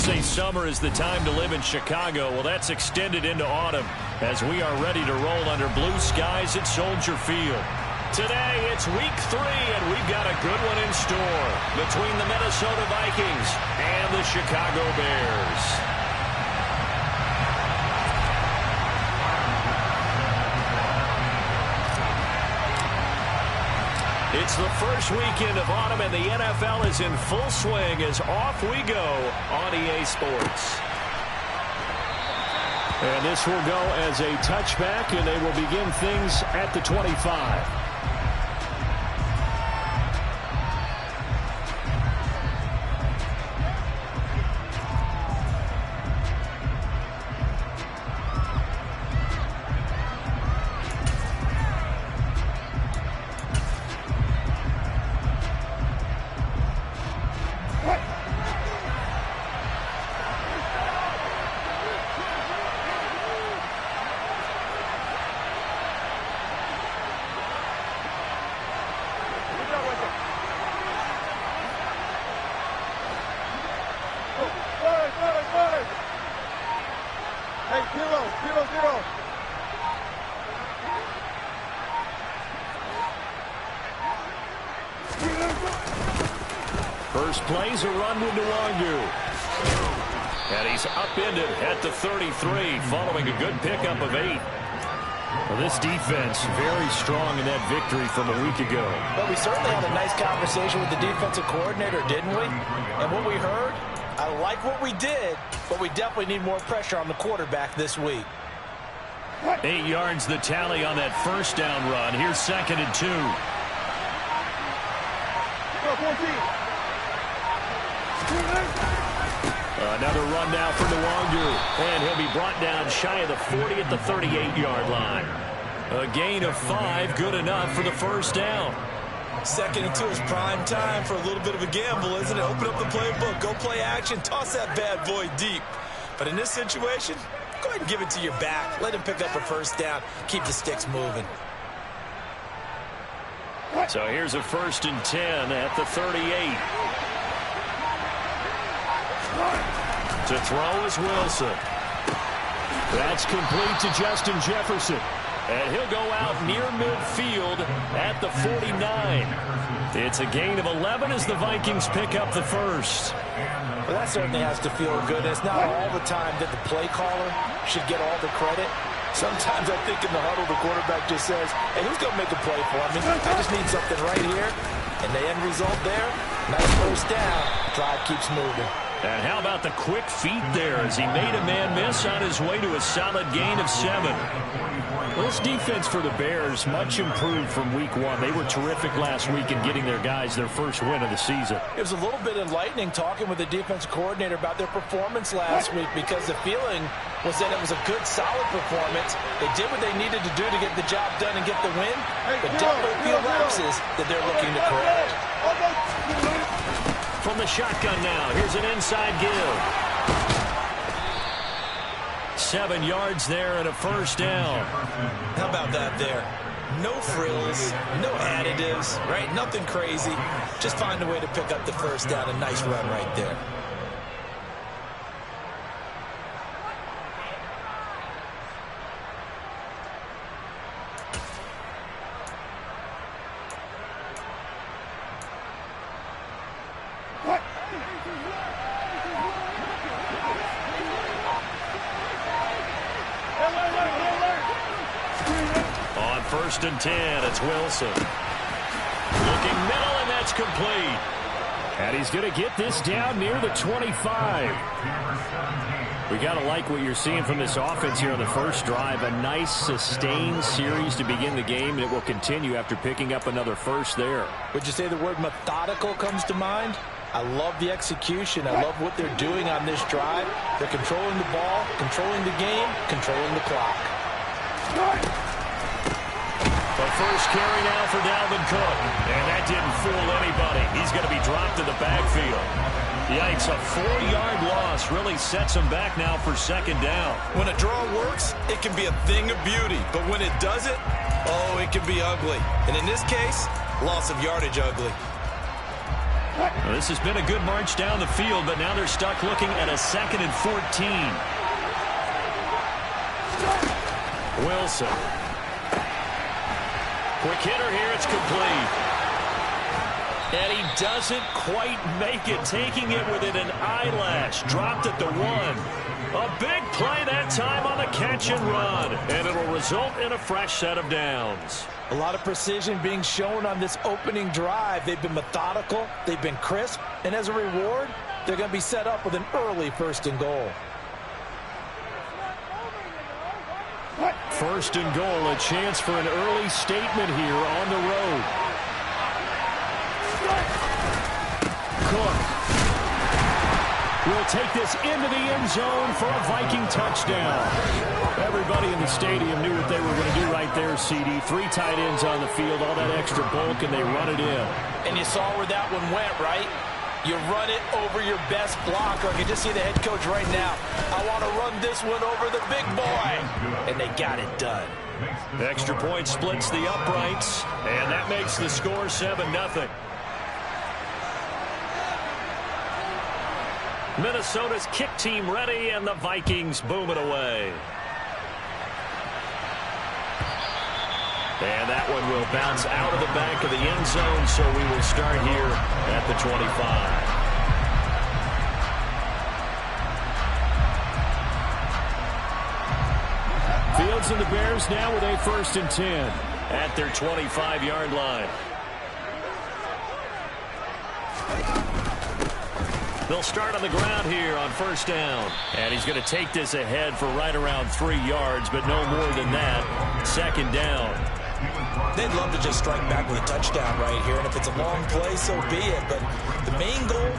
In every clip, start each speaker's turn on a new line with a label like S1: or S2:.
S1: say summer is the time to live in Chicago. Well, that's extended into autumn as we are ready to roll under blue skies at Soldier Field. Today, it's week 3, and we've got a good one in store between the Minnesota Vikings and the Chicago Bears. It's the first weekend of autumn, and the NFL is in full swing as off we go on EA Sports. And this will go as a touchback, and they will begin things at the 25. First play's a run with Nwangu. And he's upended at the 33 following a good pickup of 8. Well, this defense very strong in that victory from a week ago.
S2: But we certainly had a nice conversation with the defensive coordinator, didn't we? And what we heard, I like what we did, but we definitely need more pressure on the quarterback this week.
S1: 8 yards the tally on that first down run. Here's 2nd and 2. Another run now for Nwangu, and he'll be brought down shy of the 40 at the 38-yard line. A gain of 5, good enough for the first down.
S3: 2nd and 2 is prime time for a little bit of a gamble, isn't it? Open up the playbook, go play action, toss that bad boy deep. But in this situation, go ahead and give it to your back. Let him pick up a first down, keep the sticks moving.
S1: So here's a 1st and 10 at the 38. To throw is Wilson. That's complete to Justin Jefferson. And he'll go out near midfield at the 49. It's a gain of 11 as the Vikings pick up the first.
S2: Well, that certainly has to feel good. It's not all the time that the play caller should get all the credit. Sometimes I think in the huddle, the quarterback just says, hey, who's going to make a play for me? I just need something right here. And the end result there, nice first down. Drive keeps moving.
S1: And how about the quick feet there as he made a man miss on his way to a solid gain of 7. Well, this defense for the Bears much improved from week 1. They were terrific last week in getting their guys their first win of the season.
S2: It was a little bit enlightening talking with the defensive coordinator about their performance last week because the feeling was that it was a good, solid performance. They did what they needed to do to get the job done and get the win, but definitely a few lapses that they're looking to correct.
S1: From the shotgun now, here's an inside give. 7 yards there and a first down.
S3: How about that there? No frills, no additives, right? Nothing crazy. Just find a way to pick up the first down. A nice run right there.
S1: On 1st and 10, it's Wilson. Looking middle, and that's complete. And he's going to get this down near the 25. We got to like what you're seeing from this offense here on the first drive. A nice, sustained series to begin the game, and it will continue after picking up another first there.
S2: Would you say the word methodical comes to mind? I love the execution. I love what they're doing on this drive. They're controlling the ball, controlling the game, controlling the clock.
S1: The first carry now for Dalvin Cook. And that didn't fool anybody. He's going to be dropped in the backfield. Yikes, a 4-yard loss really sets him back now for 2nd down.
S3: When a draw works, it can be a thing of beauty. But when it doesn't, oh, it can be ugly. And in this case, loss of yardage ugly.
S1: Well, this has been a good march down the field, but now they're stuck looking at a 2nd and 14. Wilson. Quick hitter here. It's complete. And he doesn't quite make it, taking it within an eyelash. Dropped at the 1. A big play that time on the catch and run. And it'll result in a fresh set of downs.
S2: A lot of precision being shown on this opening drive. They've been methodical. They've been crisp. And as a reward, they're going to be set up with an early 1st and goal.
S1: 1st and goal, a chance for an early statement here on the road. Cook will take this into the end zone for a Viking touchdown. Everybody in the stadium knew what they were going to do right there, CD. 3 tight ends on the field, all that extra bulk, and they run it in. And you saw where that one went, right? You run it over your best blocker. I can just see the head coach right now. I want to run this one over the big boy. And they got it done. Extra point splits the uprights, and that makes the score 7-0. Minnesota's kick team ready, and the Vikings boom it away. And that one will bounce out of the back of the end zone, so we will start here at the 25. Fields and the Bears now with a 1st and 10 at their 25-yard line. They'll start on the ground here on 1st down. And he's going to take this ahead for right around 3 yards, but no more than that. 2nd down.
S2: They'd love to just strike back with a touchdown right here, and if it's a long play, so be it. But the main goal,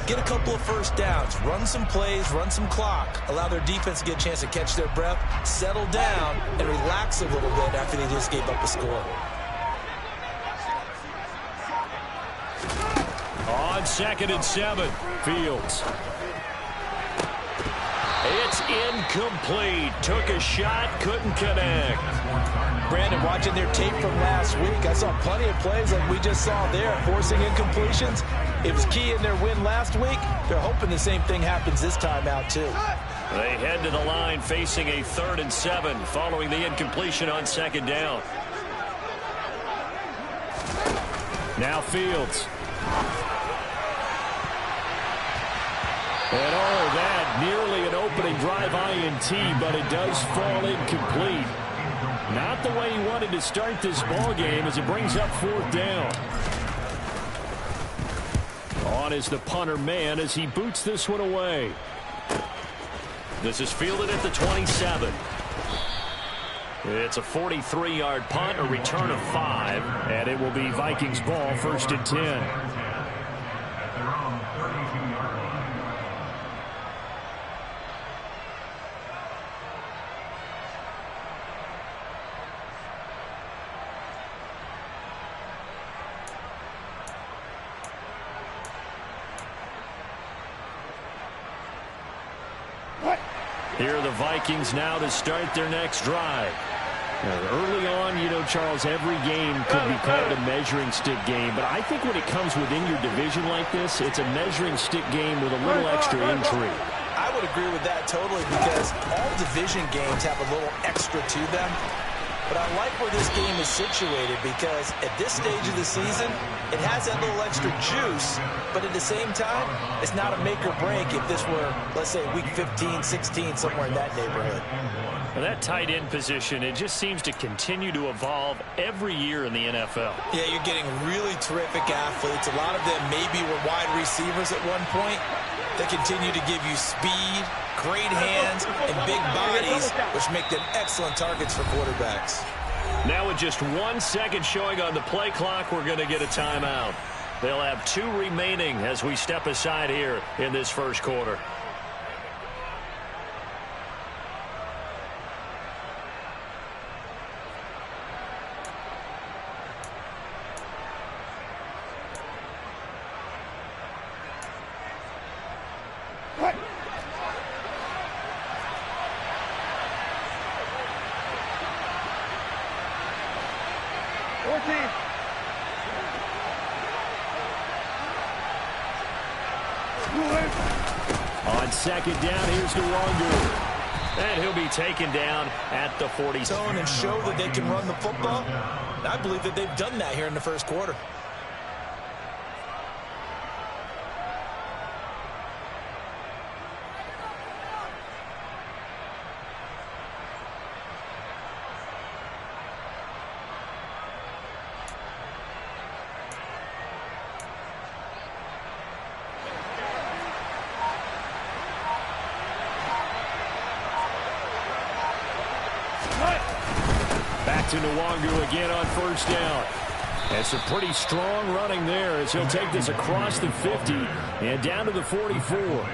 S2: get a couple of 1st downs, run some plays, run some clock, allow their defense to get a chance to catch their breath, settle down, and relax a little bit after they just gave up a score.
S1: On 2nd and 7, Fields. It's incomplete. Took a shot, couldn't connect.
S2: Brandon, watching their tape from last week, I saw plenty of plays like we just saw there, forcing incompletions. It was key in their win last week. They're hoping the same thing happens this time out, too.
S1: They head to the line facing a 3rd and 7 following the incompletion on 2nd down. Now Fields. And that nearly an opening drive INT, but it does fall incomplete. Not the way he wanted to start this ball game as it brings up 4th down. On is the punter man as he boots this one away. This is fielded at the 27. It's a 43-yard punt, a return of 5, and it will be Vikings ball, 1st and 10. Here are the Vikings now to start their next drive. Early on, you know, Charles, every game could be called a measuring stick game, but I think when it comes within your division like this, it's a measuring stick game with a little extra intrigue.
S2: I would agree with that totally, because all division games have a little extra to them. But I like where this game is situated, because at this stage of the season, it has that little extra juice, but at the same time, it's not a make or break if this were, let's say, week 15, 16, somewhere in that neighborhood.
S1: Well, that tight end position, it just seems to continue to evolve every year in the NFL.
S2: Yeah, you're getting really terrific athletes. A lot of them maybe were wide receivers at one point. They continue to give you speed, great hands, and big bodies, which make them excellent targets for quarterbacks.
S1: Now with just 1 second showing on the play clock, we're going to get a timeout. They'll have 2 remaining as we step aside here in this first quarter. On second down, here's Nwangu. And he'll be taken down at the 40.
S3: Zone and show that they can run the football. I believe that they've done that here in the first quarter.
S1: Back to Nwangu again on first down. And some pretty strong running there as he'll take this across the 50 and down to the 44.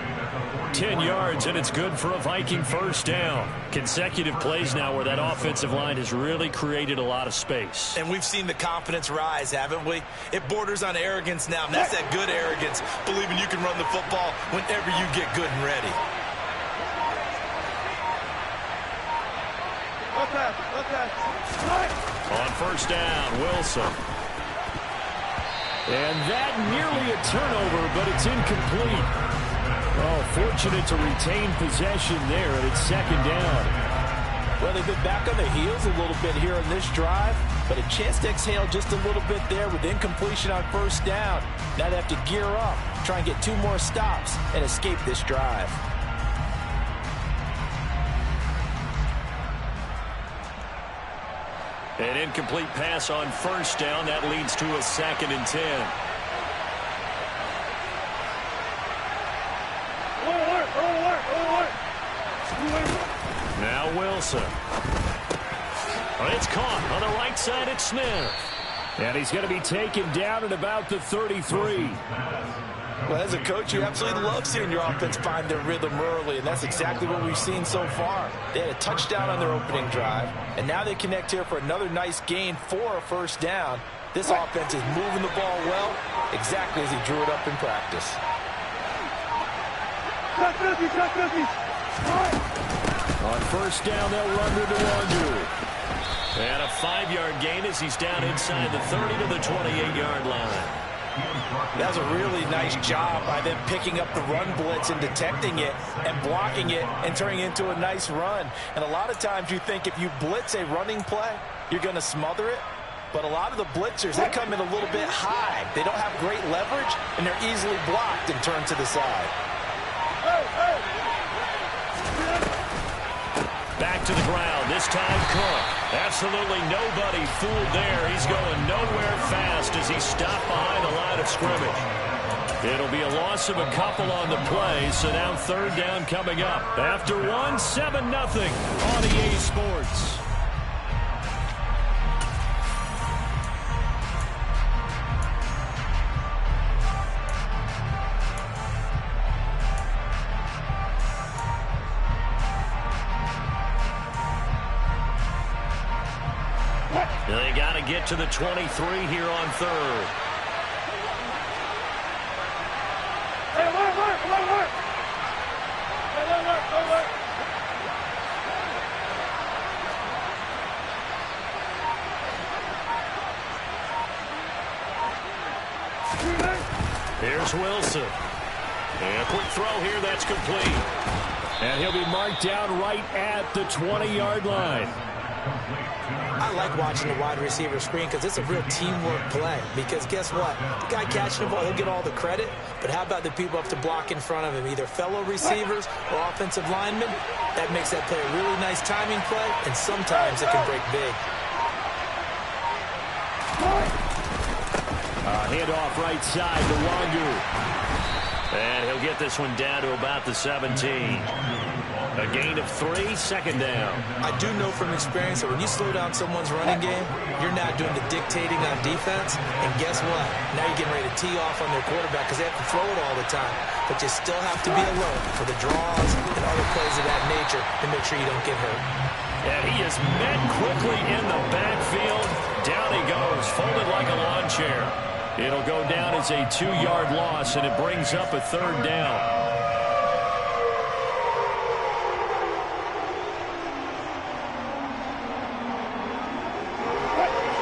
S1: 10 yards, and it's good for a Viking first down. Consecutive plays now where that offensive line has really created a lot of space.
S3: And we've seen the confidence rise, haven't we? It borders on arrogance now, and that's that good arrogance, believing you can run the football whenever you get good and ready.
S1: On first down, Wilson. And that nearly a turnover, but it's incomplete. Oh, fortunate to retain possession there, and it's second down.
S2: Well, they've been back on their heels a little bit here on this drive, but a chance to exhale just a little bit there with incompletion on first down. Now they have to gear up, try and get 2 more stops, and escape this drive.
S1: An incomplete pass on first down. That leads to a 2nd and 10. Now Wilson. Oh, it's caught on the right side. It's Smith. And he's going to be taken down at about the 33.
S2: Well, as a coach, you absolutely love seeing your offense find their rhythm early, and that's exactly what we've seen so far. They had a touchdown on their opening drive, and now they connect here for another nice gain for a first down. This offense is moving the ball well, exactly as he drew it up in practice.
S1: On first down, they'll run to Nwangu. And a 5-yard gain as he's down inside the 30 to the 28-yard line.
S2: That was a really nice job by them picking up the run blitz and detecting it and blocking it and turning it into a nice run. And a lot of times you think if you blitz a running play, you're going to smother it. But a lot of the blitzers, they come in a little bit high. They don't have great leverage, and they're easily blocked and turned to the side.
S1: Back to the ground, this time Cook. Absolutely nobody fooled there. He's going nowhere fast as he's stopped behind the line of scrimmage. It'll be a loss of a couple on the play, so now third down coming up. After 7-0 on EA Sports. They got to get to the 23 here on third. Here's Wilson. And a quick throw here, that's complete. And he'll be marked down right at the 20-yard line.
S4: I like watching the wide receiver screen because it's a real teamwork play. Because guess what? The guy catching the ball, he'll get all the credit. But how about the people up to block in front of him, either fellow receivers or offensive linemen? That makes that play a really nice timing play, and sometimes it can break big.
S1: Handoff right side to Nwangu. And he'll get this one down to about the 17. A gain of 3, second down.
S4: I do know from experience that when you slow down someone's running game, you're not doing the dictating on defense. And guess what? Now you're getting ready to tee off on their quarterback because they have to throw it all the time. But you still have to be alert for the draws and other plays of that nature to make sure you don't get hurt.
S1: And he is met quickly in the backfield. Down he goes, folded like a lawn chair. It'll go down as a 2-yard loss, and it brings up a third down.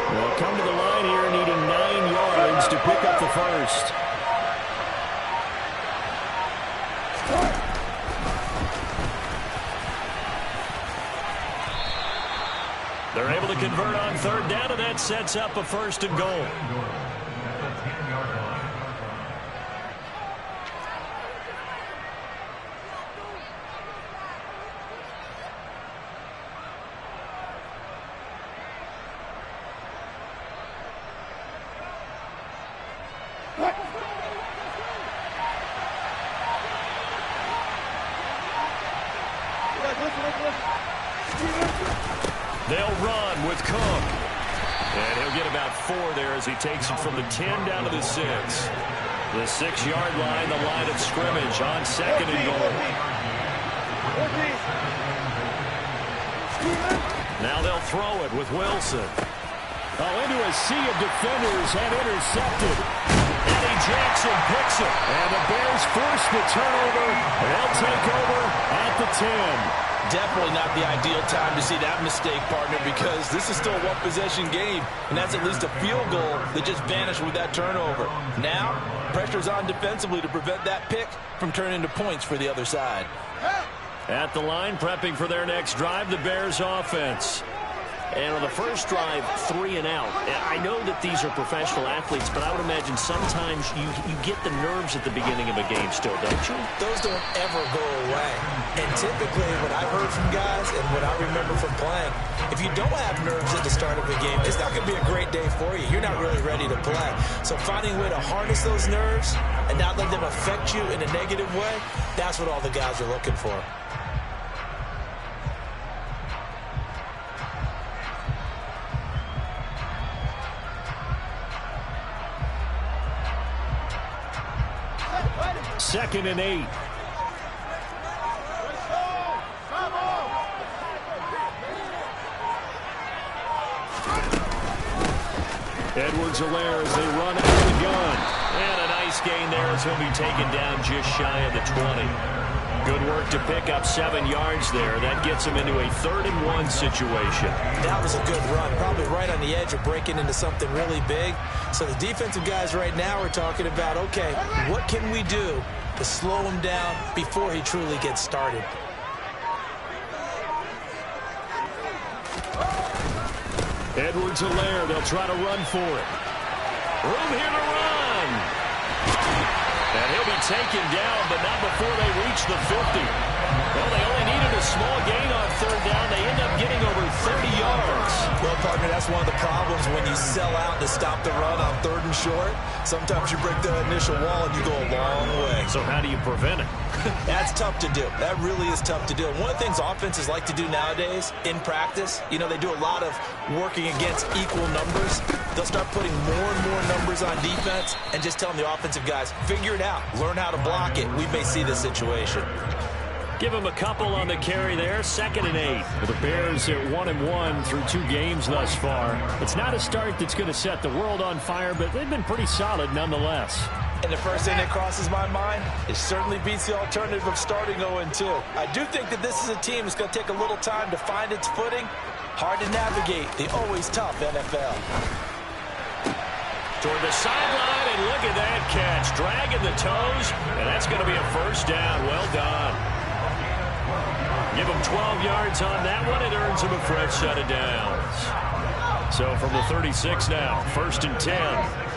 S1: They'll come to the line here needing 9 yards to pick up the first. able to convert on third down, and that sets up a 1st and goal. They'll run with Cook. And he'll get about 4 there as he takes it from the 10 down to the 6. The 6-yard line, the line of scrimmage on 2nd and goal. Now they'll throw it with Wilson. Oh, into a sea of defenders and intercepted. Eddie Jackson picks it. And the Bears force the turnover. They'll take over at the 10.
S2: Definitely not the ideal time to see that mistake, partner, because this is still a one-possession game, and that's at least a field goal that just vanished with that turnover. Now, pressure's on defensively to prevent that pick from turning into points for the other side.
S1: At the line, prepping for their next drive, the Bears offense.
S5: And on the first drive, 3 and out. I know that these are professional athletes, but I would imagine sometimes you get the nerves at the beginning of a game still, don't you?
S4: Those don't ever go away. And typically what I've heard from guys and what I remember from playing, if you don't have nerves at the start of a game, it's not going to be a great day for you. You're not really ready to play. So finding a way to harness those nerves and not let them affect you in a negative way, that's what all the guys are looking for.
S1: Second and 8. Edwards-Helaire as they run out of the gun. And a nice gain there as he'll be taken down just shy of the 20. Good work to pick up 7 yards there. That gets him into a 3rd and 1 situation.
S4: That was a good run, probably right on the edge of breaking into something really big. So the defensive guys right now are talking about, okay, what can we do to slow him down before he truly gets started?
S1: Edwards-Helaire, they'll try to run for it. Room here to run. And he'll be taken down, but not before they reach the 50. Well, they only needed a small gain on 3rd down. They end up getting over 30 yards.
S2: Well, partner, that's one of the problems when you sell out to stop the run on 3rd and short. Sometimes you break the initial wall and you go a long way.
S1: So how do you prevent it?
S2: That's tough to do. That really is tough to do. And one of the things offenses like to do nowadays in practice, you know, they do a lot of working against equal numbers. They'll start putting more and more numbers on defense and just telling the offensive guys, figure it out. Learn how to block it. We may see this situation.
S1: Give him a couple on the carry there. 2nd and 8. The Bears at 1-1 through 2 games thus far. It's not a start that's going to set the world on fire, but they've been pretty solid nonetheless.
S2: And the first thing that crosses my mind, it certainly beats the alternative of starting 0-2. I do think that this is a team that's going to take a little time to find its footing. Hard to navigate the always tough NFL.
S1: Toward the sideline, and look at that catch. Dragging the toes, and that's going to be a 1st down. Well done. Give him 12 yards on that one. It earns him a fresh set of downs. So from the 36 now, 1st and 10.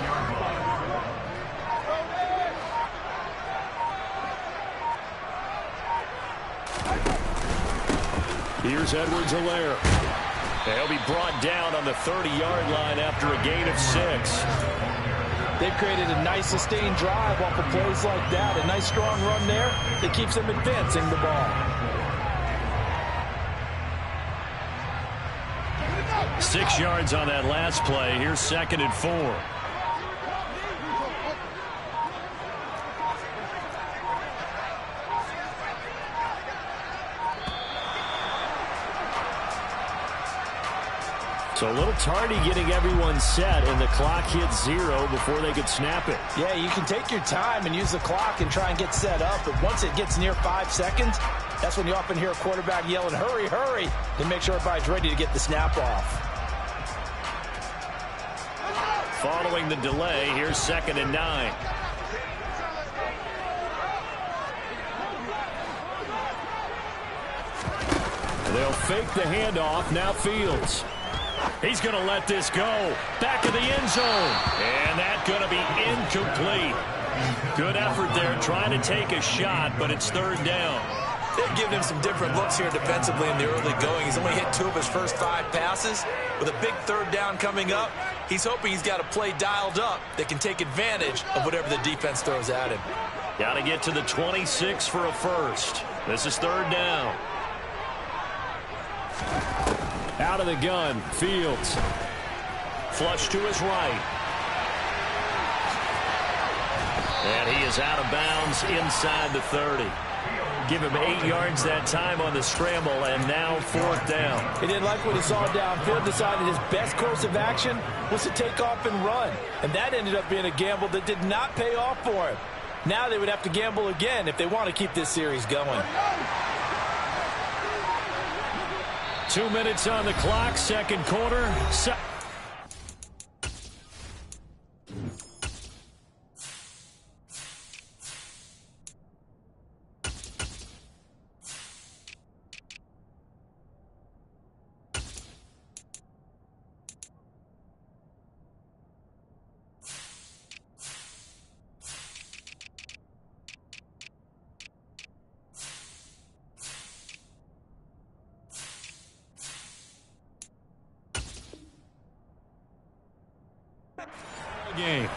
S1: Here's Edwards-Helaire. He'll be brought down on the 30-yard line after a gain of 6.
S2: They've created a nice sustained drive off of plays like that. A nice strong run there that keeps them advancing the ball.
S1: 6 yards on that last play. Here's 2nd and 4. So a little tardy getting everyone set, and the clock hits 0 before they could snap it.
S2: Yeah, you can take your time and use the clock and try and get set up, but once it gets near 5 seconds, that's when you often hear a quarterback yelling, hurry, hurry, to make sure everybody's ready to get the snap off.
S1: Following the delay, here's 2nd and 9. They'll fake the handoff. Now Fields. He's going to let this go. Back of the end zone. And that's going to be incomplete. Good effort there trying to take a shot, but it's third down.
S3: They've given him some different looks here defensively in the early going. He's only hit 2 of his first 5 passes. With a big third down coming up, he's hoping he's got a play dialed up that can take advantage of whatever the defense throws at him.
S1: Got to get to the 26 for a first. This is third down. Out of the gun, Fields. Flush to his right. And he is out of bounds inside the 30. Give him 8 yards that time on the scramble, and now fourth down.
S2: He didn't like what he saw downfield, decided his best course of action was to take off and run. And that ended up being a gamble that did not pay off for him. Now they would have to gamble again if they want to keep this series going.
S1: 2 minutes on the clock, second quarter. Game.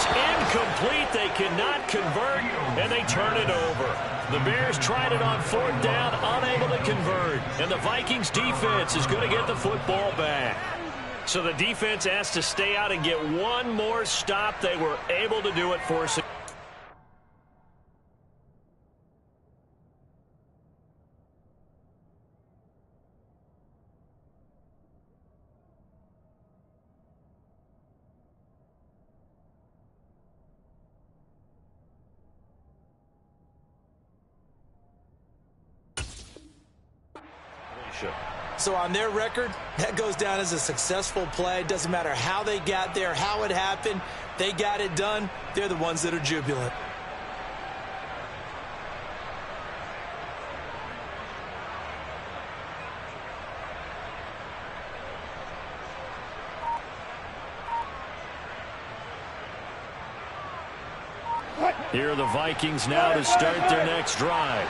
S1: Incomplete. They cannot convert, and they turn it over. The Bears tried it on fourth down, unable to convert. And the Vikings defense is going to get the football back. So the defense has to stay out and get one more stop. They were able to do it, forcing.
S4: So on their record, that goes down as a successful play. Doesn't matter how they got there, how it happened. They got it done. They're the ones that are jubilant.
S1: Here are the Vikings now to start their next drive.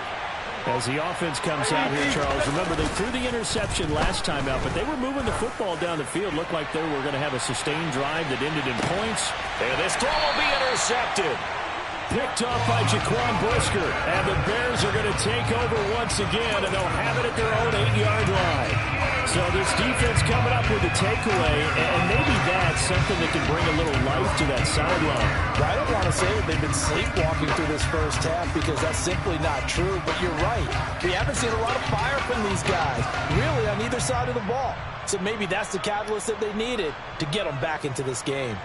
S1: As the offense comes out here, Charles, remember they threw the interception last time out, but they were moving the football down the field. Looked like they were going to have a sustained drive that ended in points. And this throw will be intercepted. Picked off by Jaquan Brisker. And the Bears are going to take over once again, and they'll have it at their own 8-yard line. So this defense coming up with a takeaway, and maybe that's something that can bring a little life to that sideline.
S2: I don't want to say that they've been sleepwalking through this first half because that's simply not true, but you're right. We haven't seen a lot of fire from these guys, really, on either side of the ball. So maybe that's the catalyst that they needed to get them back into this game.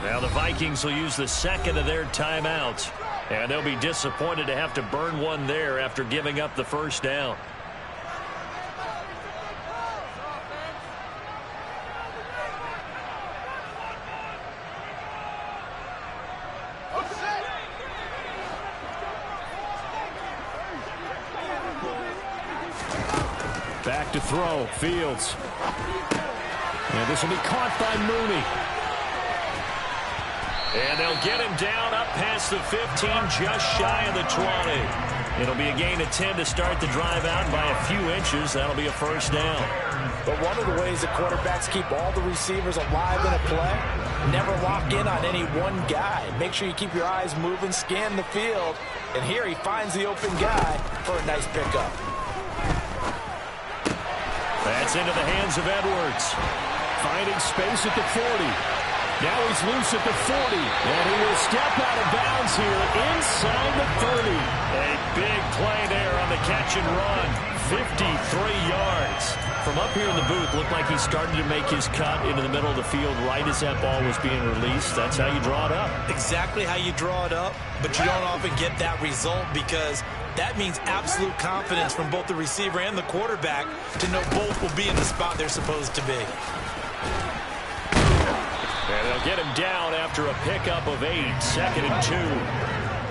S1: Now the Vikings will use the second of their timeouts, and they'll be disappointed to have to burn one there after giving up the first down. Back to throw, Fields. And this will be caught by Mooney. And they'll get him down up past the 15, just shy of the 20. It'll be a gain of 10 to start the drive out by a few inches. That'll be a first down.
S2: But one of the ways that quarterbacks keep all the receivers alive in a play, never lock in on any one guy. Make sure you keep your eyes moving, scan the field. And here he finds the open guy for a nice pickup.
S1: That's into the hands of Edwards. Finding space at the 40. Now he's loose at the 40. And he will step out of bounds here inside the 30. A big play there on the catch and run. 53 yards. From up here in the booth, looked like he started to make his cut into the middle of the field right as that ball was being released. That's how you draw it up.
S4: Exactly how you draw it up, but you don't often get that result because that means absolute confidence from both the receiver and the quarterback to know both will be in the spot they're supposed to be.
S1: And they'll get him down after a pickup of 8, 2nd and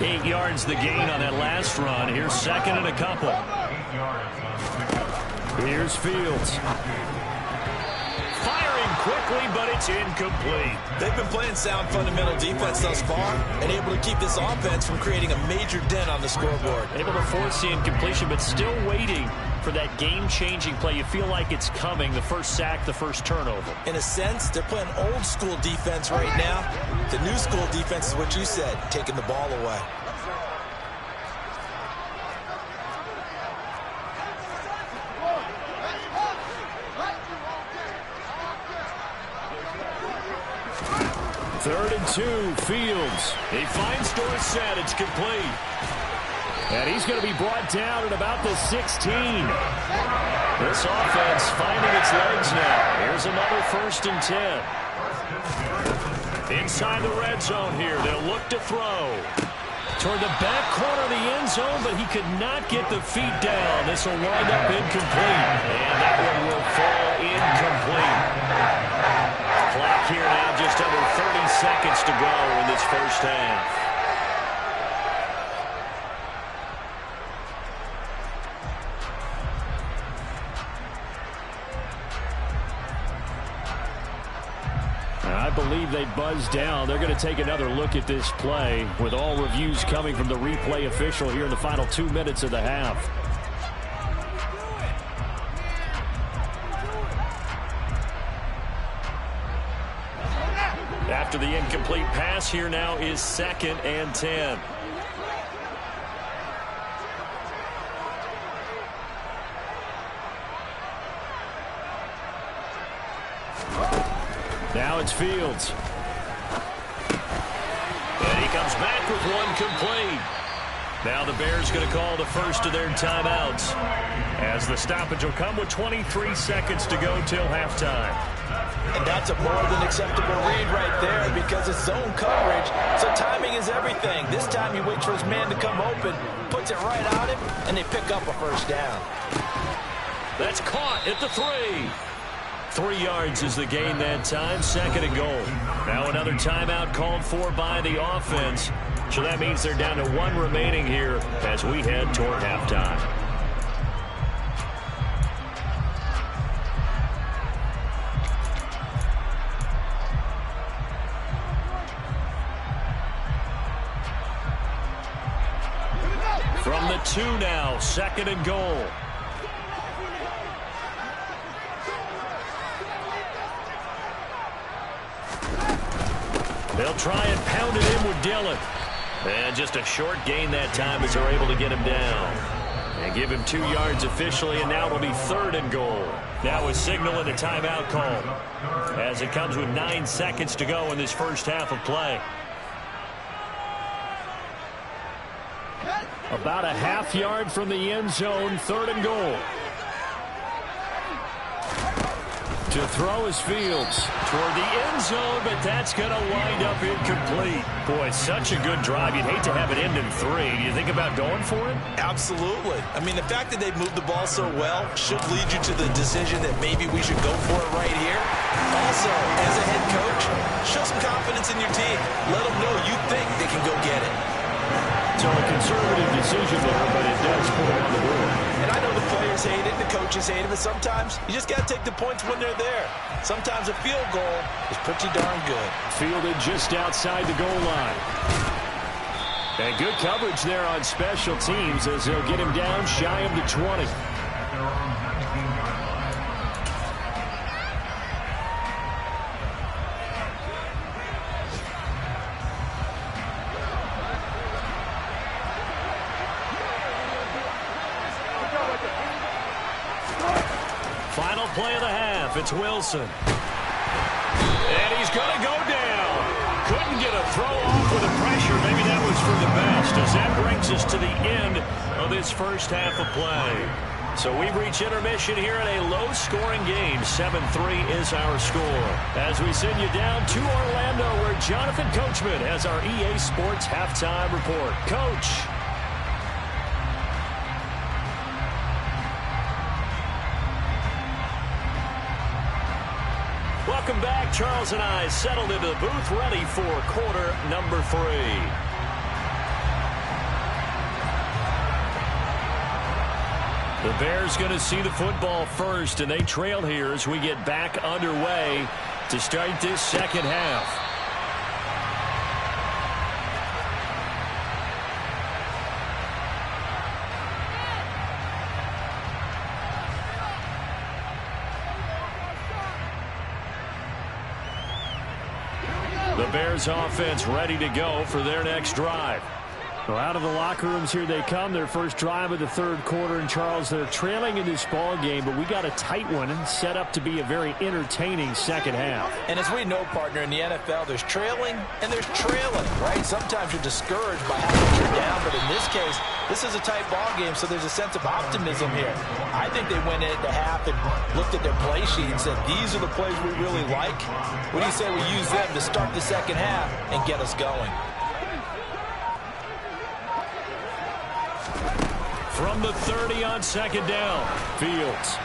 S1: 2. 8 yards the gain on that last run. Here's 2nd and a couple. Here's Fields. Firing quickly, but it's incomplete.
S4: They've been playing sound fundamental defense thus far and able to keep this offense from creating a major dent on the scoreboard.
S1: Able to force the incompletion, but still waiting for that game-changing play. You feel like it's coming, the first sack, the first turnover.
S4: In a sense, they're playing old-school defense right now. The new-school defense is what you said, taking the ball away.
S1: Third and 2, Fields. He finds Dorsett. It's complete. And he's going to be brought down at about the 16. This offense finding its legs now. Here's another 1st and 10. Inside the red zone here. They'll look to throw. Toward the back corner of the end zone, but he could not get the feet down. This will wind up incomplete. And that one will fall incomplete. Clock here now, just under 30 seconds to go in this first half. I believe they buzzed down. They're going to take another look at this play with all reviews coming from the replay official here in the final 2 minutes of the half. After the incomplete pass, here now is 2nd and 10. Now it's Fields. And he comes back with one complete. Now the Bears going to call the first of their timeouts, as the stoppage will come with 23 seconds to go till halftime.
S4: And that's a more than acceptable read right there because it's zone coverage, so timing is everything. This time he waits for his man to come open, puts it right on him, and they pick up a first down.
S1: That's caught at the 3. 3 yards is the gain that time, 2nd and goal. Now another timeout called for by the offense. So that means they're down to 1 remaining here as we head toward halftime. From the 2 now, 2nd and goal. They'll try and pound it in with Dillon. And just a short gain that time as they're able to get him down. And give him 2 yards officially, and now it'll be 3rd and goal. Now a signal and a timeout call as it comes with 9 seconds to go in this first half of play. About a half yard from the end zone, 3rd and goal. To throw is Fields toward the end zone, but that's going to wind up incomplete. Boy, such a good drive. You'd hate to have it end in 3. Do you think about going for it?
S4: Absolutely. I mean, the fact that they've moved the ball so well should lead you to the decision that maybe we should go for it right here. Also, as a head coach, show some confidence in your team. Let them know you think they can go get it.
S1: So a conservative decision there, but it does put it on the board.
S4: And I know the players hate it, the coaches hate it, but sometimes you just got to take the points when they're there. Sometimes a field goal is pretty darn good.
S1: Fielded just outside the goal line. And good coverage there on special teams as they'll get him down shy of the 20. Final play of the half. It's Wilson. And he's going to go down. Couldn't get a throw off with the pressure. Maybe that was for the best, as that brings us to the end of this first half of play. So we've reached intermission here in a low-scoring game. 7-3 is our score. As we send you down to Orlando, where Jonathan Coachman has our EA Sports halftime report. Coach. Welcome back. Charles and I settled into the booth, ready for quarter number 3. The Bears going to see the football first, and they trail here as we get back underway to start this second half. The Bears offense ready to go for their next drive. Well, out of the locker rooms here they come. Their first drive of the third quarter. And, Charles, they're trailing in this ball game, but we got a tight one and set up to be a very entertaining second half.
S2: And as we know, partner, in the NFL, there's trailing and there's trailing, right? Sometimes you're discouraged by how much you're down, but in this case, this is a tight ball game, so there's a sense of optimism here. I think they went into half and looked at their play sheet and said, these are the plays we really like. What do you say we use them to start the second half and get us going?
S1: From the 30 on second down, Fields.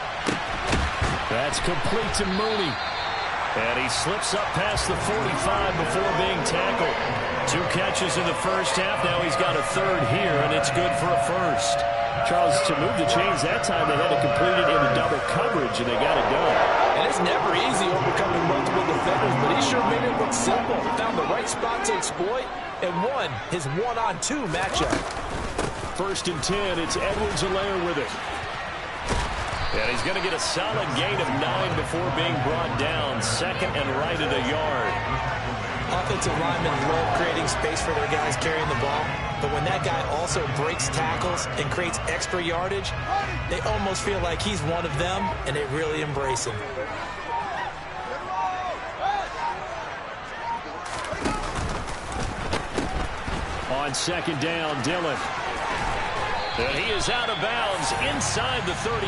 S1: That's complete to Mooney. And he slips up past the 45 before being tackled. 2 catches in the first half. Now he's got a third here, and it's good for a first. Charles, to move the chains that time, they had to complete it into double coverage, and they got it done.
S2: And it's never easy overcoming multiple defenders, but he sure made it look simple. Found the right spot to exploit and won his 1-on-2 matchup.
S1: First and 10, it's Edwards-Helaire with it. And he's going to get a solid gain of 9 before being brought down. Second and right at a yard.
S4: Offensive linemen love creating space for their guys carrying the ball. But when that guy also breaks tackles and creates extra yardage, they almost feel like he's one of them, and they really embrace him.
S1: On second down, Dillon. And he is out of bounds inside the 35.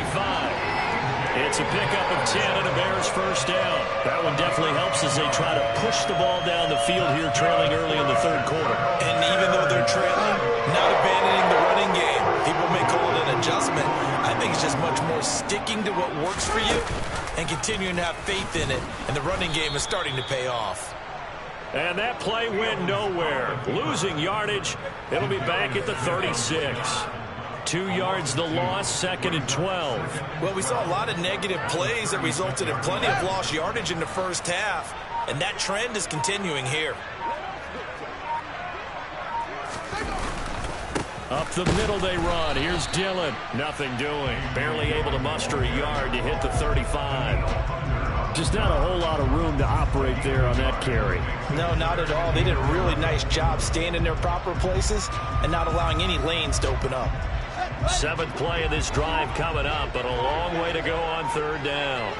S1: It's a pickup of 10 and a Bears first down. That one definitely helps as they try to push the ball down the field here, trailing early in the third quarter.
S3: And even though they're trailing, not abandoning the running game. People may call it an adjustment. I think it's just much more sticking to what works for you and continuing to have faith in it. And the running game is starting to pay off.
S1: And that play went nowhere. Losing yardage. It'll be back at the 36. 2 yards the loss, second and 12.
S3: Well, we saw a lot of negative plays that resulted in plenty of lost yardage in the first half. And that trend is continuing here.
S1: Up the middle they run. Here's Dillon. Nothing doing. Barely able to muster a yard to hit the 35. Just not a whole lot of room to operate there on that carry.
S2: No, not at all. They did a really nice job staying in their proper places and not allowing any lanes to open up.
S1: 7th play of this drive coming up, but a long way to go on third down.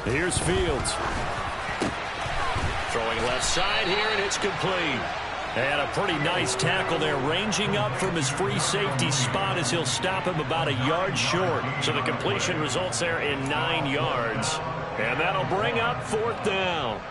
S1: Here's Fields. Throwing left side here, and it's complete. And a pretty nice tackle there, ranging up from his free safety spot as he'll stop him about a yard short. So the completion results there in 9 yards. And that'll bring up 4th down.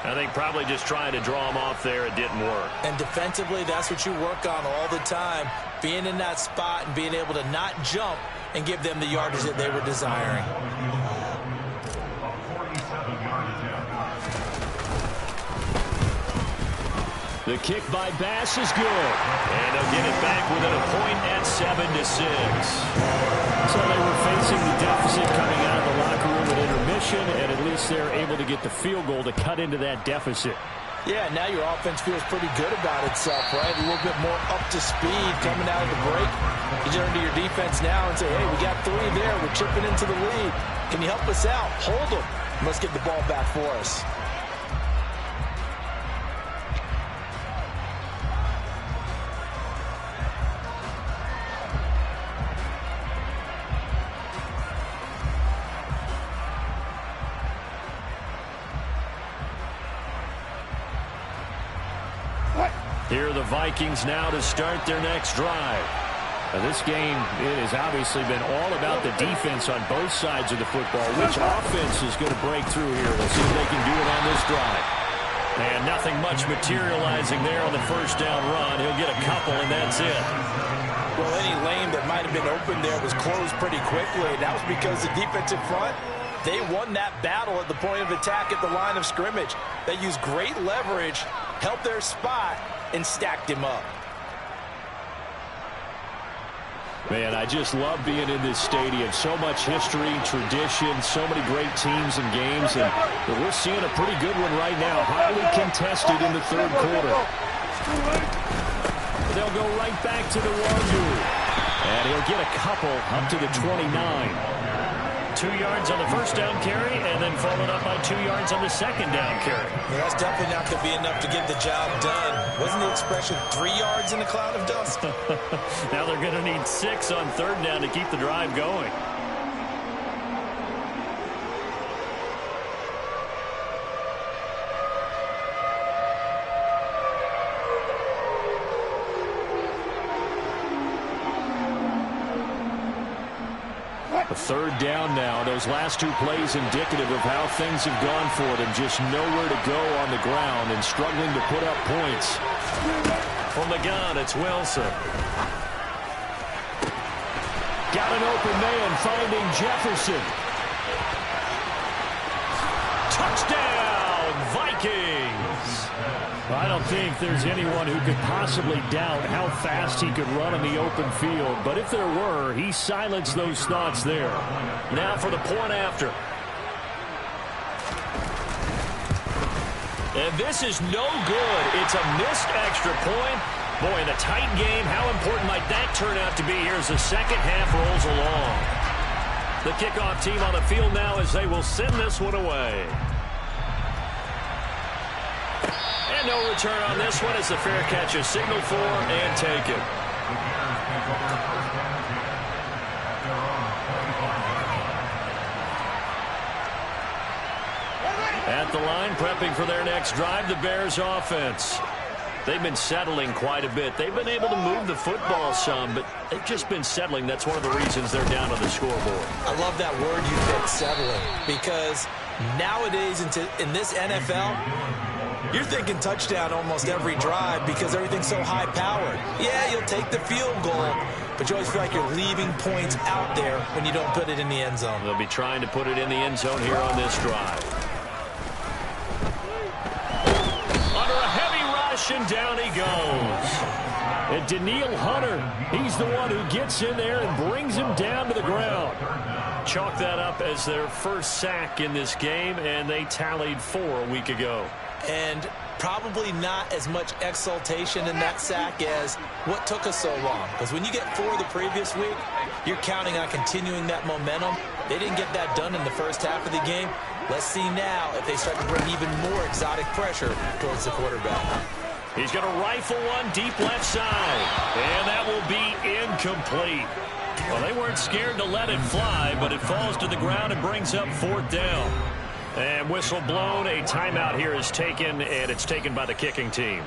S1: I think probably just trying to draw him off there, it didn't work.
S4: And defensively, that's what you work on all the time. Being in that spot and being able to not jump and give them the yardage that they were desiring.
S1: The kick by Bass is good. And they'll get it back within a point at 7-6. So they were facing the deficit coming out of the locker room at intermission, and at least they're able to get the field goal to cut into that deficit.
S2: Yeah, now your offense feels pretty good about itself, right? A little bit more up to speed coming out of the break. You turn to your defense now and say, hey, we got 3 there. We're chipping into the lead. Can you help us out? Hold them. Let's get the ball back for us.
S1: Here are the Vikings now to start their next drive. Now this game, it has obviously been all about the defense on both sides of the football. Which offense is going to break through here? We'll see if they can do it on this drive. And nothing much materializing there on the first down run. He'll get a couple, and that's it.
S2: Well, any lane that might have been open there was closed pretty quickly, and that was because the defensive front, they won that battle at the point of attack at the line of scrimmage. They used great leverage, held their spot, and stacked him up.
S1: Man, I just love being in this stadium. So much history, tradition, so many great teams and games, and we're seeing a pretty good one right now. Highly contested in the third quarter. They'll go right back to the Wazoo. And he'll get a couple up to the 29. 2 yards on the first down carry, and then followed up by 2 yards on the second down carry.
S3: Well, that's definitely not going to be enough to get the job done. Wasn't the expression 3 yards in a cloud of dust?
S1: Now they're going to need 6 on third down to keep the drive going. A third down now. Those last 2 plays indicative of how things have gone for them. Just nowhere to go on the ground and struggling to put up points. From the gun, it's Wilson. Got an open man finding Jefferson. Touchdown, Vikings! I don't think there's anyone who could possibly doubt how fast he could run in the open field. But if there were, he silenced those thoughts there. Now for the point after. And this is no good. It's a missed extra point. Boy, in a tight game, how important might that turn out to be here as the second half rolls along. The kickoff team on the field now as they will send this one away. And no return on this one as the fair catch is signaled for and taken. At the line, prepping for their next drive, the Bears offense. They've been settling quite a bit. They've been able to move the football some, but they've just been settling. That's one of the reasons they're down on the scoreboard.
S4: I love that word you picked, settling, because nowadays in this NFL, you're thinking touchdown almost every drive because everything's so high-powered. Yeah, you'll take the field goal, but you always feel like you're leaving points out there when you don't put it in the end zone.
S1: They'll be trying to put it in the end zone here on this drive. Under a heavy rush, and down he goes. And Daniil Hunter, he's the one who gets in there and brings him down to the ground. Chalk that up as their first sack in this game, and they tallied 4 a week ago.
S4: And probably not as much exultation in that sack as what took us so long. Because when you get 4 the previous week, you're counting on continuing that momentum. They didn't get that done in the first half of the game. Let's see now if they start to bring even more exotic pressure towards the quarterback.
S1: He's going to rifle one deep left side. And that will be incomplete. Well, they weren't scared to let it fly, but it falls to the ground and brings up 4th down. And whistle blown, a timeout here is taken, and it's taken by the kicking team.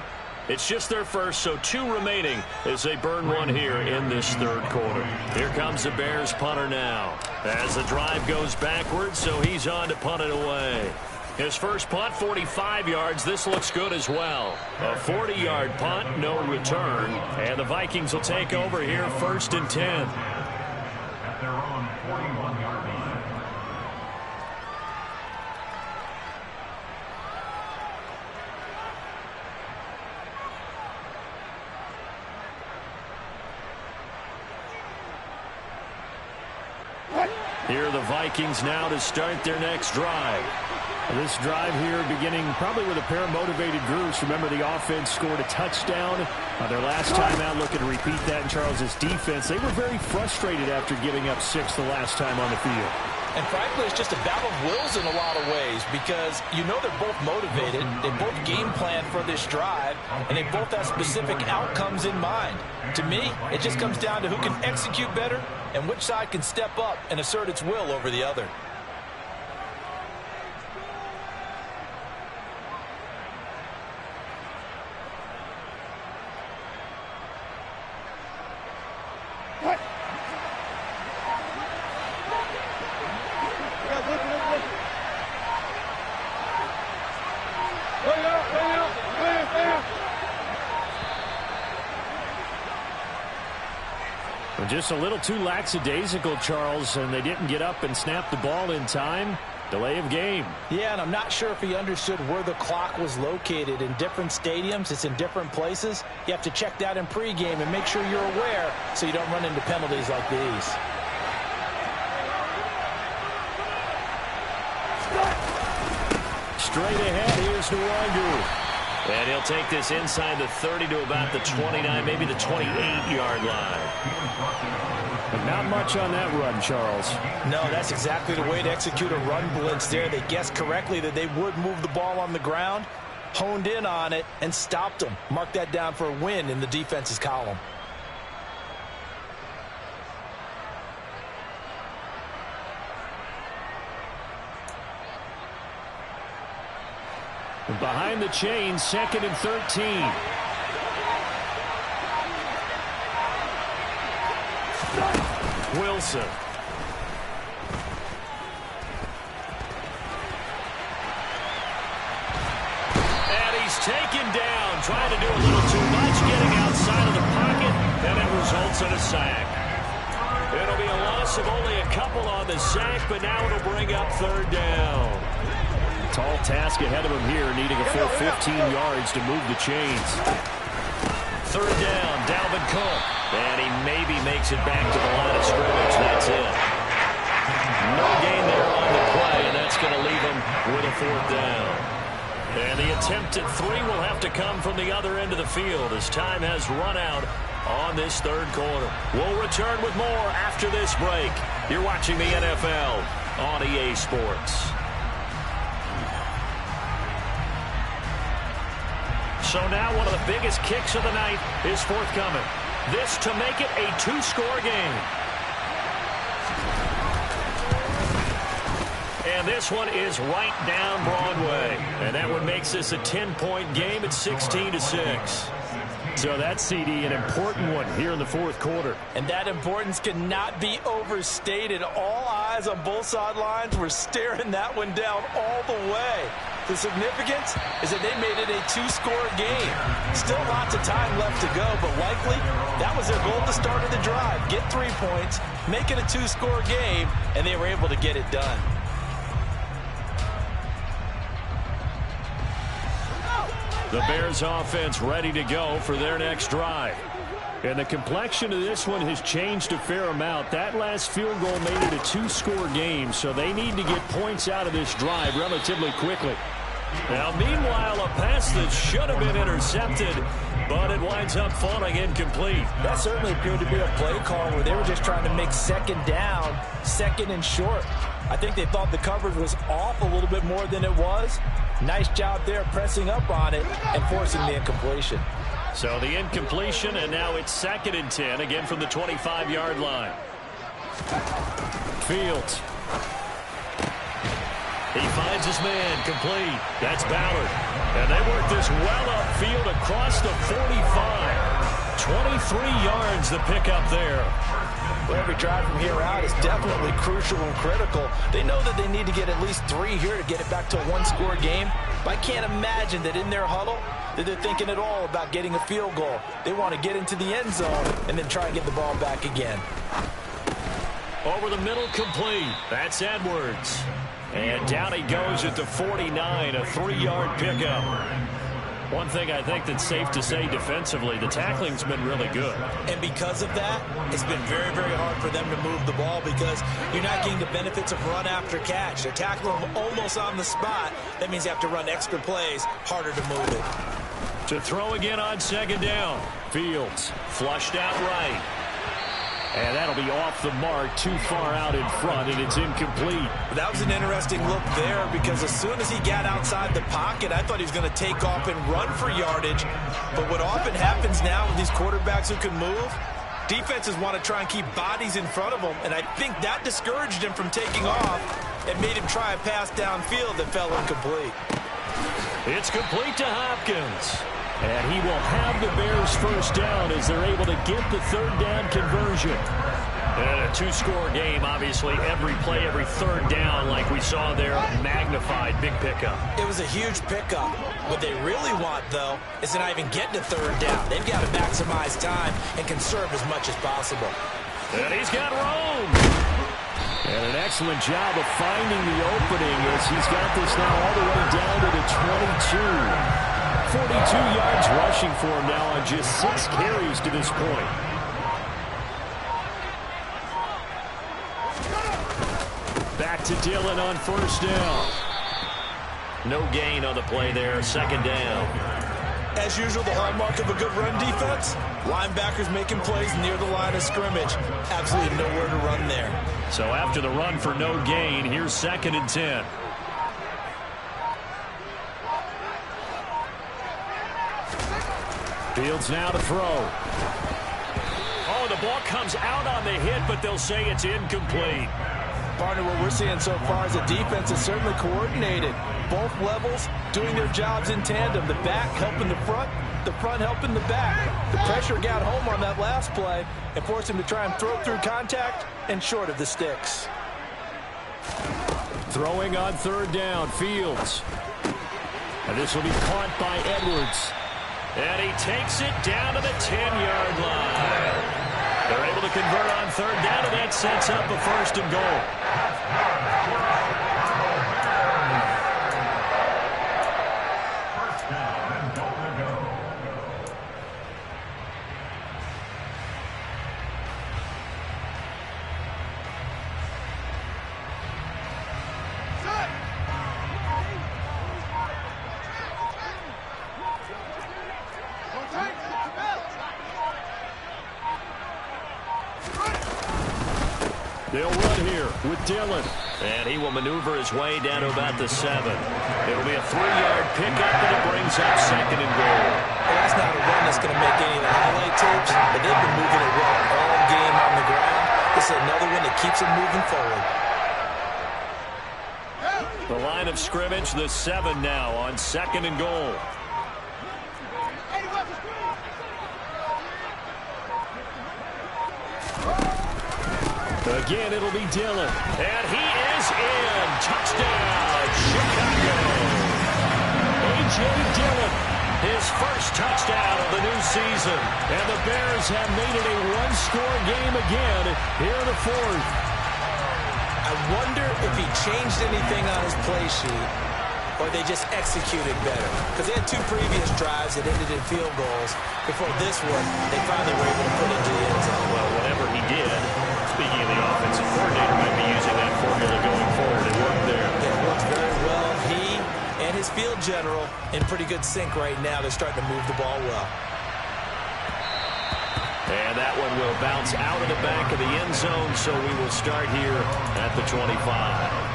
S1: It's just their first, so 2 remaining as they burn one here in this third quarter. Here comes the Bears punter now. As the drive goes backwards, so he's on to punt it away. His first punt, 45 yards. This looks good as well. A 40-yard punt, no return. And the Vikings will take over here, 1st and 10.
S6: At their own 41-yard line.
S1: Here are the Vikings now to start their next drive. This drive here beginning probably with a pair of motivated groups. Remember, the offense scored a touchdown their last time out. Looking to repeat that in Charles' defense. They were very frustrated after giving up 6 the last time on the field.
S2: And frankly, it's just a battle of wills in a lot of ways because you know they're both motivated. They both game plan for this drive, and they both have specific outcomes in mind. To me, it just comes down to who can execute better and which side can step up and assert its will over the other.
S1: Just a little too lackadaisical, Charles, and they didn't get up and snap the ball in time. Delay of game.
S4: Yeah, and I'm not sure if he understood where the clock was located. In different stadiums, it's in different places. You have to check that in pregame and make sure you're aware so you don't run into penalties like these.
S1: Straight ahead, here's Nwangu. And he'll take this inside the 30 to about the 29, maybe the 28-yard line. But not much on that run, Charles.
S4: No, that's exactly the way to execute a run blitz there. They guessed correctly that they would move the ball on the ground, honed in on it, and stopped them. Mark that down for a win in the defense's column.
S1: Behind the chain, 2nd and 13. Wilson. And he's taken down, trying to do a little too much, getting outside of the pocket, and it results in a sack. It'll be a loss of only a couple on the sack, but now it'll bring up 3rd down. Tall task ahead of him here, needing a full 15 yards to move the chains. 3rd down, Dalvin Cook. And he maybe makes it back to the line of scrimmage. That's it. No gain there on the play, and that's going to leave him with a 4th down. And the attempt at 3 will have to come from the other end of the field as time has run out on this 3rd quarter. We'll return with more after this break. You're watching the NFL on EA Sports. So now one of the biggest kicks of the night is forthcoming. This to make it a 2-score game. And this one is right down Broadway. And that one makes this a 10-point game at 16-6. So that's, CD, an important one here in the 4th quarter.
S4: And that importance cannot be overstated. All eyes on both sidelines were staring that one down all the way. The significance is that they made it a 2-score game. Still lots of time left to go, but likely that was their goal at the start of the drive. Get 3 points, make it a 2-score game, and they were able to get it done.
S1: The Bears offense ready to go for their next drive. And the complexion of this one has changed a fair amount. That last field goal made it a 2-score game, so they need to get points out of this drive relatively quickly. Now, meanwhile, a pass that should have been intercepted, but it winds up falling incomplete.
S4: That certainly appeared to be a play call where they were just trying to make 2nd down, 2nd and short. I think they thought the coverage was off a little bit more than it was. Nice job there pressing up on it and forcing the incompletion.
S1: So the incompletion, and now it's 2nd and 10, again from the 25-yard line. Fields. He finds his man, complete. That's Ballard. And they work this well upfield across the 45. 23 yards the pickup there.
S4: Well, every drive from here out is definitely crucial and critical. They know that they need to get at least 3 here to get it back to a 1-score game. But I can't imagine that in their huddle that they're thinking at all about getting a field goal. They want to get into the end zone and then try and get the ball back again.
S1: Over the middle, complete. That's Edwards. And down he goes at the 49, a 3-yard pickup. One thing I think that's safe to say defensively, the tackling's been really good.
S4: And because of that, it's been very, very hard for them to move the ball because you're not getting the benefits of run after catch. They're tackling them almost on the spot. That means you have to run extra plays, harder to move it.
S1: To throw again on second down. Fields flushed out right. And that'll be off the mark, too far out in front, and it's incomplete.
S4: That was an interesting look there because as soon as he got outside the pocket, I thought he was going to take off and run for yardage. But what often happens now with these quarterbacks who can move, defenses want to try and keep bodies in front of them, and I think that discouraged him from taking off and made him try a pass downfield that fell incomplete.
S1: It's complete to Hopkins. And he will have the Bears first down as they're able to get the third down conversion. And a two-score game, obviously, every play, every third down, like we saw there, magnified, big pickup.
S4: It was a huge pickup. What they really want, though, is to not even get to third down. They've got to maximize time and conserve as much as possible.
S1: And he's got room. And an excellent job of finding the opening as he's got this now all the way down to the 22. 42 yards rushing for him now on just 6 carries to this point. Back to Dillon on first down.
S5: No gain on the play there, second down.
S4: As usual, the hallmark of a good run defense, linebackers making plays near the line of scrimmage. Absolutely nowhere to run there.
S1: So after the run for no gain, here's 2nd and 10. Fields now to throw. Oh, the ball comes out on the hit, but they'll say it's incomplete.
S2: Partner, what we're seeing so far is the defense is certainly coordinated. Both levels doing their jobs in tandem. The back helping the front helping the back. The pressure got home on that last play and forced him to try and throw through contact and short of the sticks.
S1: Throwing on third down, Fields. And this will be caught by Edwards. And he takes it down to the 10-yard line. They're able to convert on third down, and that sets up a 1st and goal. They'll run here with Dillon.
S5: And he will maneuver his way down to about the 7. It'll be a 3-yard pickup, and it brings up 2nd and goal.
S4: Well, that's not a run that's going to make any of the highlight tapes, but they've been moving it well all game on the ground. This is another one that keeps them moving forward.
S1: The line of scrimmage, the 7 now on 2nd and goal. Again, it'll be Dillon. And he is in. Touchdown, Chicago. A.J. Dillon, his first touchdown of the new season. And the Bears have made it a one-score game again here in the 4th.
S4: I wonder if he changed anything on his play sheet or they just executed better. Because they had 2 previous drives that ended in field goals. Before this one, they finally were able to put it into the end zone.
S5: Well, whatever he did, speaking of the offensive coordinator, might be using that formula going forward. It worked there.
S4: It worked very well. He and his field general in pretty good sync right now. They're starting to move the ball well.
S5: And that one will bounce out of the back of the end zone, so we will start here at the 25.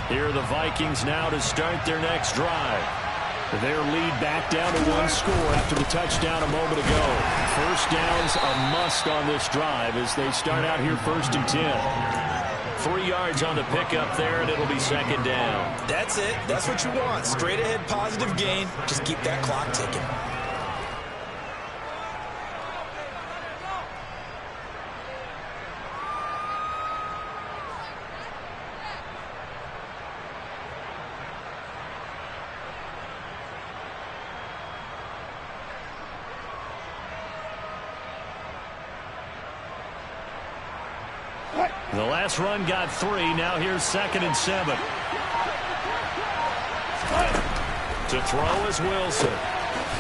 S1: Here are the Vikings now to start their next drive. Their lead back down to 1 score after the touchdown a moment ago. First down's a must on this drive as they start out here 1st and 10.
S5: 3 yards on the pickup there, and it'll be 2nd down.
S4: That's it. That's what you want. Straight ahead positive gain. Just keep that clock ticking.
S1: The last run got 3. Now here's 2nd and 7. To throw is Wilson.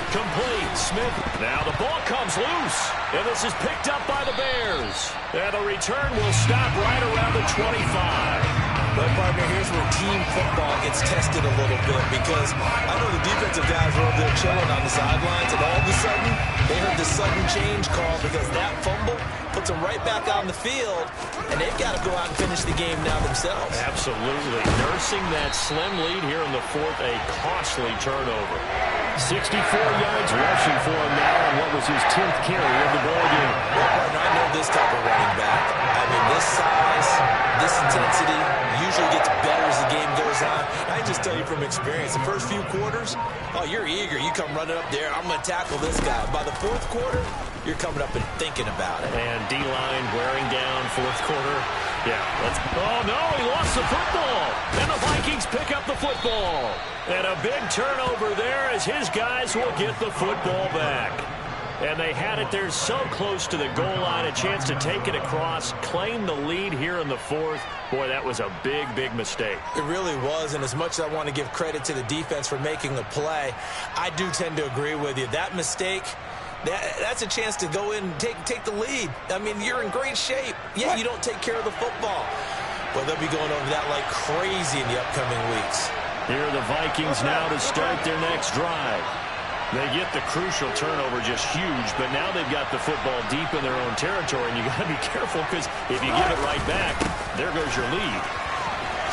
S1: Complete. Smith. Now the ball comes loose. And this is picked up by the Bears. And the return will stop right around the 25.
S3: But, partner, here's where team football gets tested a little bit, because I know the defensive guys were over there chilling on the sidelines, and all of a sudden, they heard the sudden change call because that fumble puts them right back on the field, and they've got to go out and finish the game now themselves.
S1: Absolutely. Nursing that slim lead here in the 4th, a costly turnover. 64 yards rushing for him now on what was his 10th carry of the ball game.
S3: Well, partner, I know this type of running back. I mean, this size, this intensity usually gets better as the game goes on. I can just tell you from experience, the first few quarters, oh, you're eager. You come running up there, I'm going to tackle this guy. By the 4th quarter, you're coming up and thinking about it.
S1: And D-line wearing down 4th quarter. Yeah, oh, no, he lost the football. And the Vikings pick up the football. And a big turnover there as his guys will get the football back. And they had it there so close to the goal line, a chance to take it across, claim the lead here in the 4th. Boy, that was a big, big mistake.
S3: It really was, and as much as I want to give credit to the defense for making the play, I do tend to agree with you. That mistake, that's a chance to go in and take the lead. I mean, you're in great shape. Yeah, you don't take care of the football. But they'll be going over that like crazy in the upcoming weeks.
S1: Here are the Vikings now to start their next drive. They get the crucial turnover, just huge, but now they've got the football deep in their own territory, and you got to be careful because if you give it right back, there goes your lead.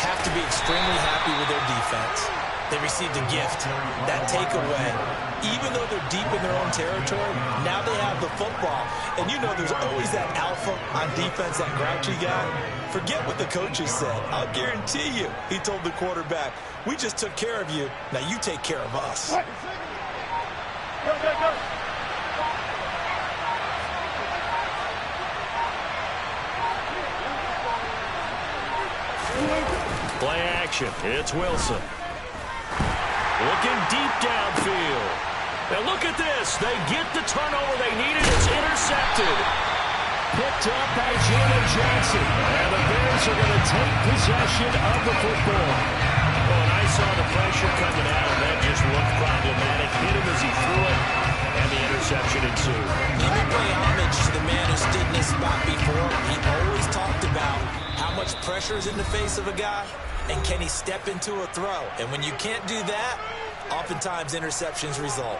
S3: Have to be extremely happy with their defense. They received a gift, that takeaway. Even though they're deep in their own territory, now they have the football. And you know there's always that alpha on defense, that grouchy guy. Forget what the coaches said. I'll guarantee you, he told the quarterback, we just took care of you, now you take care of us.
S6: Go, go, go.
S1: Play action. It's Wilson. Looking deep downfield. And look at this. They get the turnover they needed. It's intercepted. Picked up by Jalen Johnson. And the Bears are going to take possession of the football. Oh, and I saw the pressure coming out, and that just looked problematic. Hit him as he threw it, and the interception ensued.
S3: Let me pay homage to the man who stood in this spot before. He always talked about how much pressure is in the face of a guy, and can he step into a throw. And when you can't do that, oftentimes interceptions result.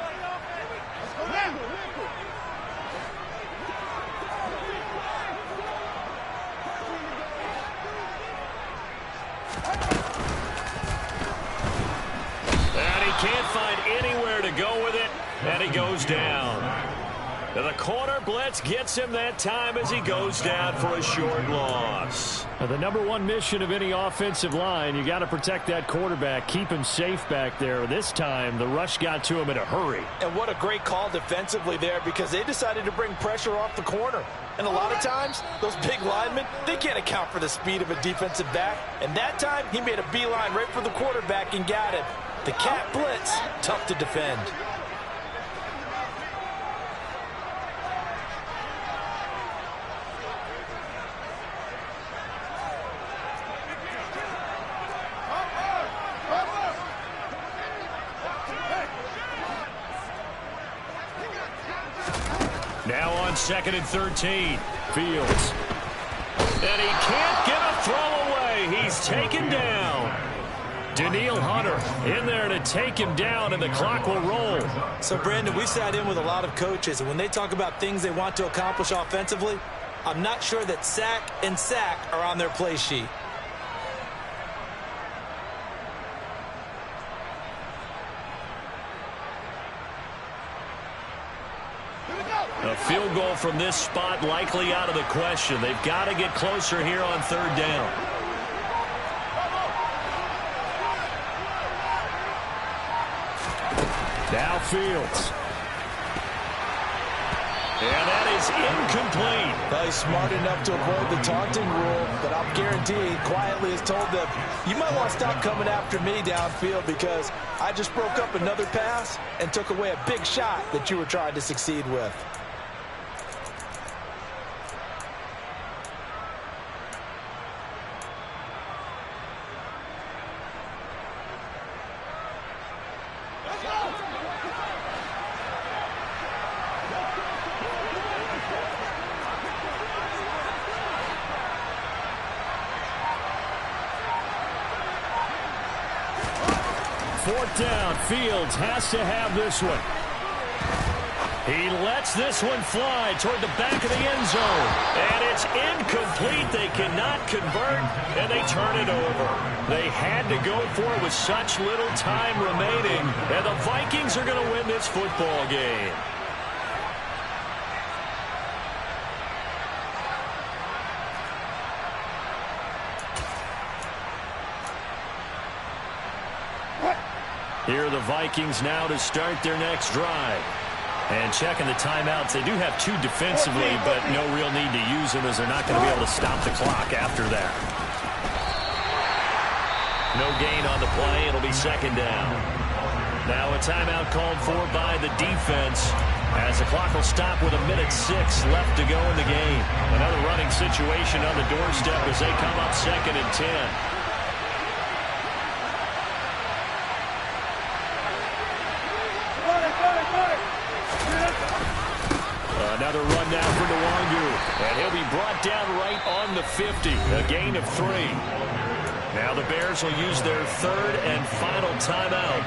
S1: Can't find anywhere to go with it, and he goes down. And the corner blitz gets him that time as he goes down for a short loss. Now, the number one mission of any offensive line, you got to protect that quarterback, keep him safe back there. This time, the rush got to him in a hurry.
S2: And what a great call defensively there, because they decided to bring pressure off the corner. And a lot of times, those big linemen, they can't account for the speed of a defensive back. And that time, he made a beeline right for the quarterback and got him. The cat blitz, tough to defend.
S1: Now on 2nd and 13, Fields. And he can't get a throw away. He's taken down. Daniil Hunter in there to take him down, and the clock will roll.
S4: So, Brandon, we've sat in with a lot of coaches, and when they talk about things they want to accomplish offensively, I'm not sure that sack and sack are on their play sheet.
S1: A field goal from this spot likely out of the question. They've got to get closer here on 3rd down. Now Fields. And that is incomplete.
S2: Well, he's smart enough to avoid the taunting rule, but I'm guaranteed quietly has told them, you might want to stop coming after me downfield because I just broke up another pass and took away a big shot that you were trying to succeed with.
S1: 4th down. Fields has to have this one. He lets this one fly toward the back of the end zone. And it's incomplete. They cannot convert, and they turn it over. They had to go for it with such little time remaining. And the Vikings are going to win this football game. Here are the Vikings now to start their next drive. And checking the timeouts, they do have 2 defensively, but no real need to use them as they're not going to be able to stop the clock after that. No gain on the play. It'll be 2nd down. Now a timeout called for by the defense as the clock will stop with 1:06 left to go in the game. Another running situation on the doorstep as they come up 2nd and 10. Another run down for Nwangu, and he'll be brought down right on the 50, a gain of 3. Now the Bears will use their 3rd and final timeout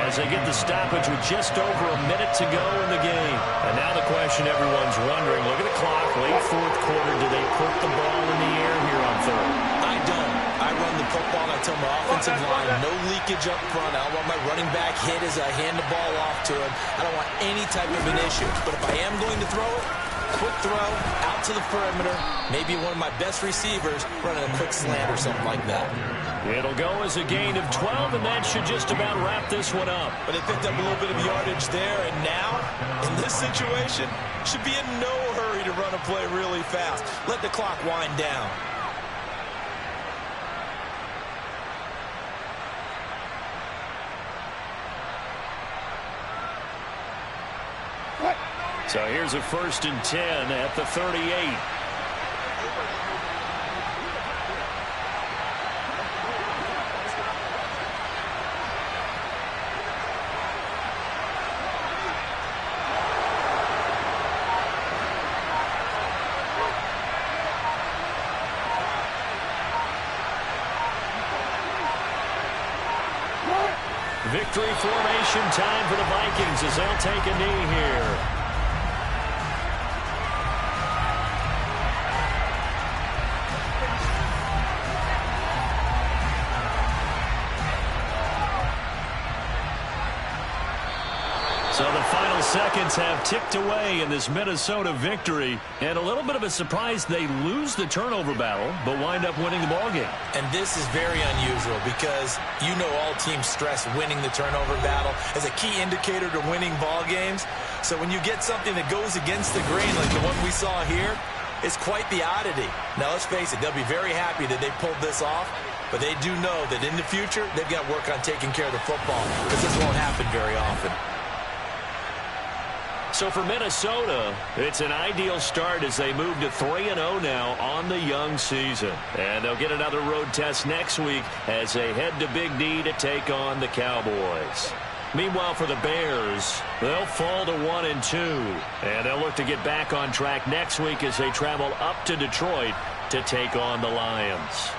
S1: as they get the stoppage with just over 1 minute to go in the game. And now the question everyone's wondering, look at the clock, late 4th quarter, do they put the ball in the air here on 3rd?
S2: I don't. I run the football. I tell my offensive line, no leakage up front. I don't want my running back hit as I hand the ball off to him. I don't want any type of an issue. But if I am going to throw it, quick throw, out to the perimeter, maybe one of my best receivers running a quick slant or something like that.
S1: It'll go as a gain of 12, and that should just about wrap this one up.
S3: But they picked up a little bit of yardage there, and now, in this situation, should be in no hurry to run a play really fast. Let the clock wind down.
S1: So here's a 1st and 10 at the 38. Victory formation time for the Vikings as they'll take a knee here. So the final seconds have ticked away in this Minnesota victory. And a little bit of a surprise, they lose the turnover battle, but wind up winning the ballgame.
S2: And this is very unusual because you know all teams stress winning the turnover battle as a key indicator to winning ball games. So when you get something that goes against the grain like the one we saw here, it's quite the oddity. Now let's face it, they'll be very happy that they pulled this off, but they do know that in the future they've got to work on taking care of the football because this won't happen very often.
S1: So for Minnesota, it's an ideal start as they move to 3-0 now on the young season. And they'll get another road test next week as they head to Big D to take on the Cowboys. Meanwhile, for the Bears, they'll fall to 1-2. And they'll look to get back on track next week as they travel up to Detroit to take on the Lions.